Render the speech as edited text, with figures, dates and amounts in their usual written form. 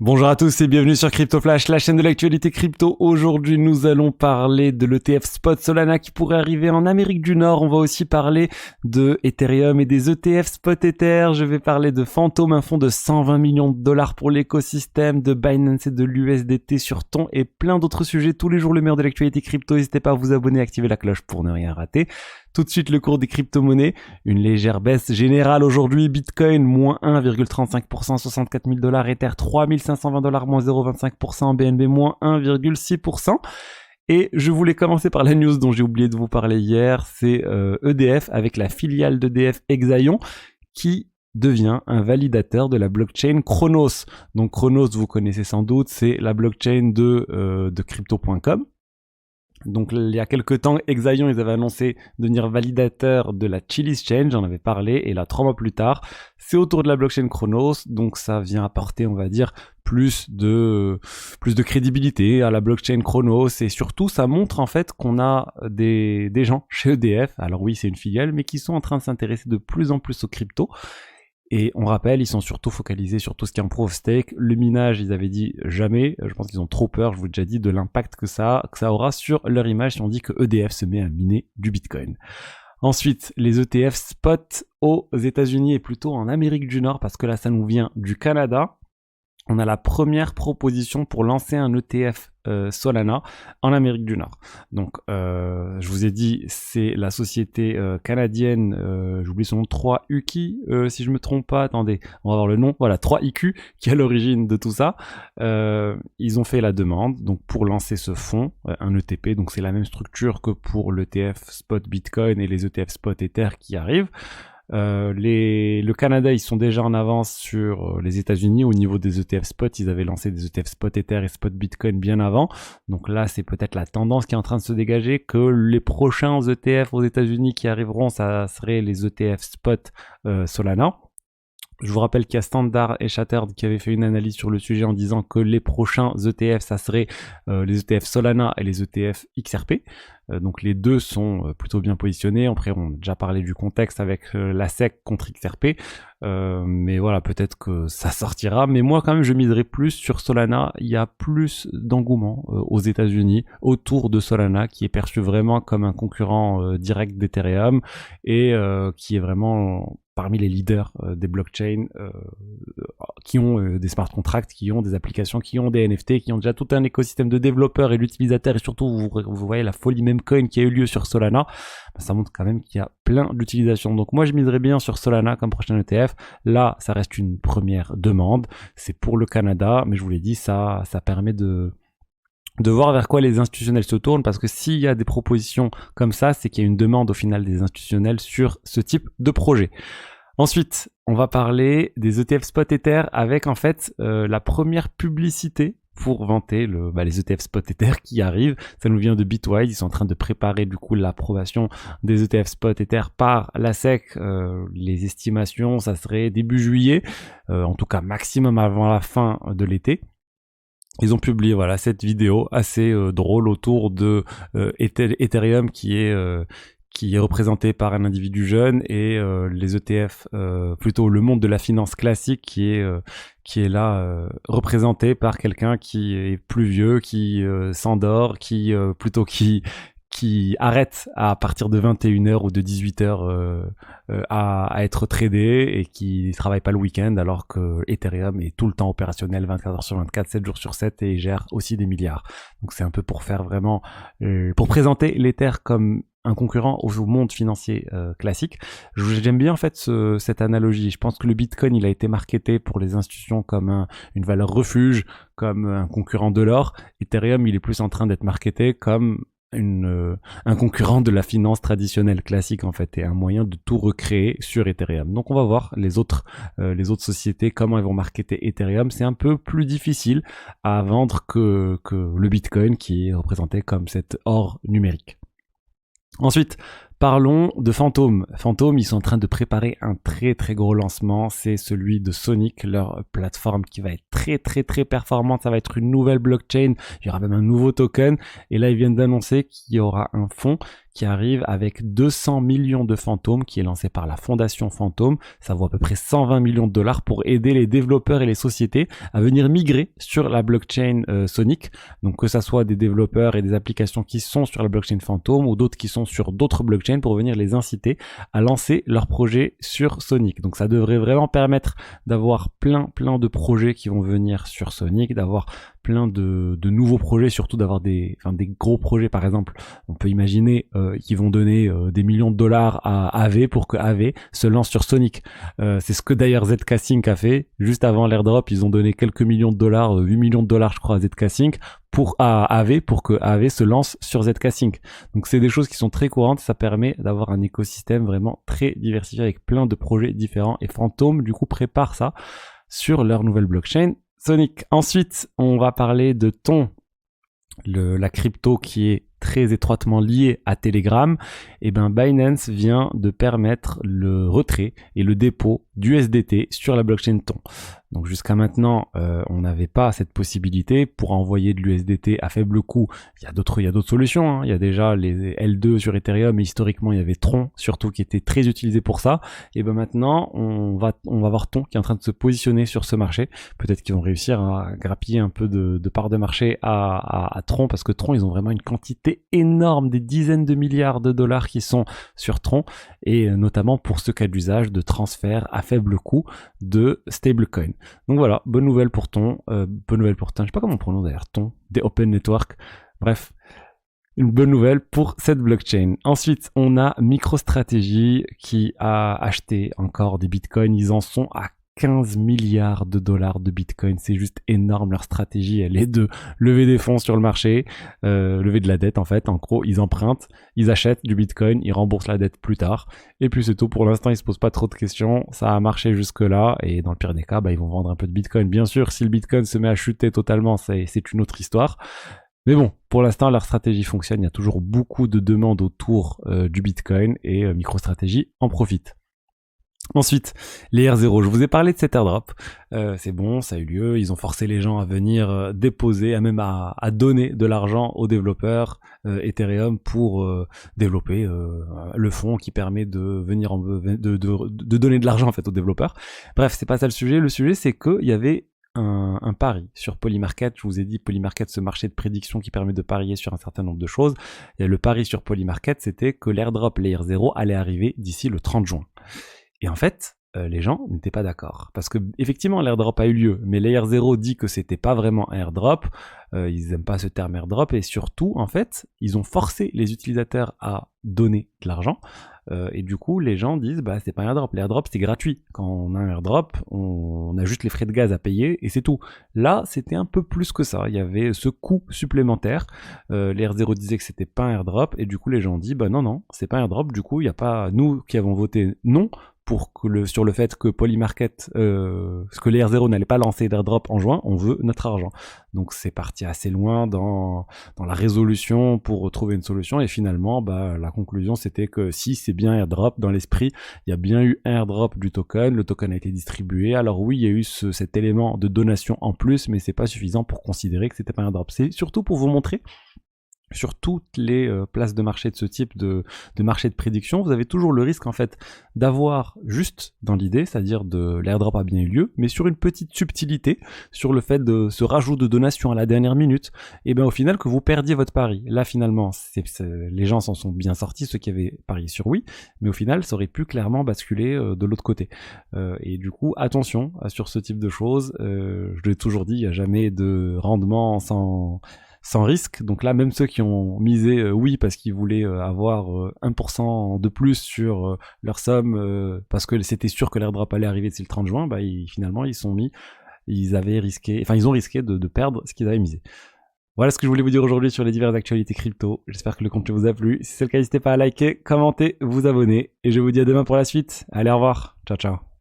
Bonjour à tous et bienvenue sur Crypto Flash, la chaîne de l'actualité crypto. Aujourd'hui, nous allons parler de l'ETF Spot Solana qui pourrait arriver en Amérique du Nord. On va aussi parler de Ethereum et des ETF Spot Ether. Je vais parler de Phantom, un fonds de 120 millions de dollars pour l'écosystème, de Binance et de l'USDT sur ton et plein d'autres sujets. Tous les jours, le meilleur de l'actualité crypto. N'hésitez pas à vous abonner et activer la cloche pour ne rien rater. Tout de suite, le cours des crypto-monnaies. Une légère baisse générale aujourd'hui. Bitcoin, moins 1,35%, 64 000 $. Ether, 3 520 $, moins 0,25%. BNB, moins 1,6%. Et je voulais commencer par la news dont j'ai oublié de vous parler hier. C'est EDF avec la filiale d'EDF Exaion qui devient un validateur de la blockchain Chronos. Donc Chronos, vous connaissez sans doute, c'est la blockchain de Crypto.com. Donc il y a quelques temps, Exaion, ils avaient annoncé devenir validateur de la Chiliz Chain, j'en avais parlé, et là 3 mois plus tard, c'est autour de la blockchain Chronos, donc ça vient apporter, on va dire, plus de crédibilité à la blockchain Chronos, et surtout ça montre en fait qu'on a des gens chez EDF, alors oui c'est une filiale, mais qui sont en train de s'intéresser de plus en plus aux cryptos. Et on rappelle, ils sont surtout focalisés sur tout ce qui est en proof of stake. Le minage, ils avaient dit jamais. Je pense qu'ils ont trop peur, je vous l'ai déjà dit, de l'impact que ça aura sur leur image si on dit que EDF se met à miner du Bitcoin. Ensuite, les ETF spot aux États-Unis et plutôt en Amérique du Nord, parce que là, ça nous vient du Canada. On a la première proposition pour lancer un ETF Solana en Amérique du Nord. Donc, je vous ai dit, c'est la société canadienne, j'oublie son nom, 3UKI, si je me trompe pas, attendez, on va voir le nom, voilà, 3IQ, qui est à l'origine de tout ça. Ils ont fait la demande, donc pour lancer ce fonds, un ETP, donc c'est la même structure que pour l'ETF Spot Bitcoin et les ETF Spot Ether qui arrivent. Le Canada, ils sont déjà en avance sur les États-Unis au niveau des ETF spot. Ils avaient lancé des ETF spot Ether et spot Bitcoin bien avant. Donc là, c'est peut-être la tendance qui est en train de se dégager, que les prochains ETF aux États-Unis qui arriveront, ça serait les ETF spot Solana. Je vous rappelle qu'il y a Standard et Shattered qui avaient fait une analyse sur le sujet en disant que les prochains ETF, ça serait les ETF Solana et les ETF XRP. Donc les deux sont plutôt bien positionnés. Après, on a déjà parlé du contexte avec la SEC contre XRP. Mais voilà, peut-être que ça sortira. Mais moi, quand même, je miserais plus sur Solana. Il y a plus d'engouement aux États-Unis autour de Solana, qui est perçu vraiment comme un concurrent direct d'Ethereum et qui est vraiment parmi les leaders des blockchains qui ont des smart contracts, qui ont des applications, qui ont des NFT, qui ont déjà tout un écosystème de développeurs et d'utilisateurs, et surtout vous voyez la folie Memecoin qui a eu lieu sur Solana, ça montre quand même qu'il y a plein d'utilisations. Donc moi je miserais bien sur Solana comme prochain ETF. Là ça reste une première demande, c'est pour le Canada, mais je vous l'ai dit, ça permet de voir vers quoi les institutionnels se tournent, parce que s'il y a des propositions comme ça, c'est qu'il y a une demande au final des institutionnels sur ce type de projet. Ensuite, on va parler des ETF Spot Ether avec en fait la première publicité pour vanter les ETF Spot Ether qui arrivent. Ça nous vient de Bitwise, ils sont en train de préparer du coup l'approbation des ETF Spot Ether par la SEC. Les estimations, ça serait début juillet, en tout cas maximum avant la fin de l'été. Ils ont publié voilà cette vidéo assez drôle autour de Ethereum qui est représenté par un individu jeune et les ETF, plutôt le monde de la finance classique qui est là représenté par quelqu'un qui est plus vieux, qui s'endort, qui arrête à partir de 21h ou de 18h à être tradé et qui travaille pas le week-end, alors que Ethereum est tout le temps opérationnel 24h sur 24, 7 jours sur 7 et gère aussi des milliards. Donc c'est un peu pour faire vraiment pour présenter l'Ether comme un concurrent au monde financier classique. J'aime bien en fait cette analogie. Je pense que le Bitcoin, il a été marketé pour les institutions comme une valeur refuge, comme un concurrent de l'or. Ethereum, il est plus en train d'être marketé comme un concurrent de la finance traditionnelle classique en fait, et un moyen de tout recréer sur Ethereum. Donc on va voir les autres sociétés, comment elles vont marketer Ethereum. C'est un peu plus difficile à vendre que le Bitcoin qui est représenté comme cet or numérique. Ensuite, parlons de Phantom. Phantom, ils sont en train de préparer un très très gros lancement, c'est celui de Sonic, leur plateforme qui va être très très très performante. Ça va être une nouvelle blockchain, il y aura même un nouveau token, et là ils viennent d'annoncer qu'il y aura un fonds qui arrive avec 200 millions de Fantom, qui est lancé par la fondation Fantom. Ça vaut à peu près 120 millions de dollars pour aider les développeurs et les sociétés à venir migrer sur la blockchain Sonic. Donc que ça soit des développeurs et des applications qui sont sur la blockchain Fantom ou d'autres qui sont sur d'autres blockchains pour venir les inciter à lancer leurs projets sur Sonic. Donc ça devrait vraiment permettre d'avoir plein de projets qui vont venir sur Sonic, d'avoir plein de nouveaux projets, surtout d'avoir des gros projets. Par exemple, on peut imaginer qu'ils vont donner des millions de dollars à AV pour que AV se lance sur Sonic. C'est ce que d'ailleurs ZK Sync a fait. Juste avant l'airdrop, ils ont donné quelques millions de dollars, 8 millions de dollars je crois à ZK Sync à AV pour que AV se lance sur ZK Sync. Donc c'est des choses qui sont très courantes, ça permet d'avoir un écosystème vraiment très diversifié avec plein de projets différents, et Fantom du coup prépare ça sur leur nouvelle blockchain Sonic. Ensuite, on va parler de Ton, la crypto qui est très étroitement liée à Telegram. Et ben Binance vient de permettre le retrait et le dépôt d'USDT sur la blockchain Ton. Donc jusqu'à maintenant, on n'avait pas cette possibilité pour envoyer de l'USDT à faible coût. Il y a d'autres solutions, hein. Il y a déjà les L2 sur Ethereum, et historiquement il y avait Tron surtout qui était très utilisé pour ça. Et ben maintenant, on va voir Ton qui est en train de se positionner sur ce marché. Peut-être qu'ils vont réussir à grappiller un peu de part de marché à Tron, parce que Tron, ils ont vraiment une quantité énorme, des dizaines de milliards de dollars qui sont sur Tron, et notamment pour ce cas d'usage de transfert à faible coût de stablecoin. Donc voilà, bonne nouvelle pour Ton, je sais pas comment on prononce d'ailleurs, Ton, des Open Network, bref, une bonne nouvelle pour cette blockchain. Ensuite, on a MicroStrategy qui a acheté encore des bitcoins, ils en sont à 15 milliards de dollars de bitcoin, c'est juste énorme. Leur stratégie, elle est de lever des fonds sur le marché, lever de la dette en fait. En gros, ils empruntent, ils achètent du bitcoin, ils remboursent la dette plus tard, et puis c'est tout. Pour l'instant, ils se posent pas trop de questions, ça a marché jusque là, et dans le pire des cas, ils vont vendre un peu de bitcoin. Bien sûr, si le bitcoin se met à chuter totalement, c'est une autre histoire. Mais bon, pour l'instant, leur stratégie fonctionne, il y a toujours beaucoup de demandes autour du bitcoin, et MicroStrategy en profite. Ensuite, les R0, je vous ai parlé de cet airdrop, c'est bon, ça a eu lieu, ils ont forcé les gens à venir déposer, à donner de l'argent aux développeurs Ethereum pour développer le fonds qui permet de donner de l'argent en fait aux développeurs. Bref, c'est pas ça le sujet c'est qu'il y avait un pari sur Polymarket. Je vous ai dit, Polymarket, ce marché de prédiction qui permet de parier sur un certain nombre de choses. Et le pari sur Polymarket, c'était que l'airdrop Layer 0 allait arriver d'ici le 30 juin. Et en fait, les gens n'étaient pas d'accord. Parce que effectivement, l'airdrop a eu lieu, mais Layer 0 dit que c'était pas vraiment un airdrop. Ils aiment pas ce terme airdrop, et surtout, en fait, ils ont forcé les utilisateurs à donner de l'argent. Et du coup, les gens disent, c'est pas un airdrop. L'airdrop, c'est gratuit. Quand on a un airdrop, on a juste les frais de gaz à payer, et c'est tout. Là, c'était un peu plus que ça. Il y avait ce coût supplémentaire. Layer 0 disait que c'était pas un airdrop, et du coup, les gens ont dit, non, c'est pas un airdrop. Du coup, il n'y a pas nous qui avons voté non sur le fait que Polymarket, que Layer 0 n'allait pas lancer d'airdrop en juin, on veut notre argent. Donc c'est parti assez loin dans la résolution pour trouver une solution, et finalement la conclusion c'était que si c'est bien airdrop dans l'esprit, il y a bien eu un airdrop du token, le token a été distribué. Alors oui, il y a eu cet élément de donation en plus, mais c'est pas suffisant pour considérer que c'était pas un airdrop. C'est surtout pour vous montrer, sur toutes les places de marché de ce type de marché de prédiction, vous avez toujours le risque en fait d'avoir juste dans l'idée, c'est-à-dire de l'airdrop a bien eu lieu, mais sur une petite subtilité, sur le fait de ce rajout de donation à la dernière minute, et au final que vous perdiez votre pari. Là finalement, les gens s'en sont bien sortis, ceux qui avaient parié sur oui, mais au final ça aurait pu clairement basculer de l'autre côté. Et du coup, attention sur ce type de choses, je l'ai toujours dit, il n'y a jamais de rendement sans risque. Donc là, même ceux qui ont misé oui parce qu'ils voulaient avoir 1% de plus sur leur somme, parce que c'était sûr que l'airdrop allait arriver d'ici le 30 juin, finalement ils ont risqué de perdre ce qu'ils avaient misé. Voilà ce que je voulais vous dire aujourd'hui sur les diverses actualités crypto. J'espère que le contenu vous a plu. Si c'est le cas, n'hésitez pas à liker, commenter, vous abonner, et je vous dis à demain pour la suite. Allez, au revoir, ciao ciao.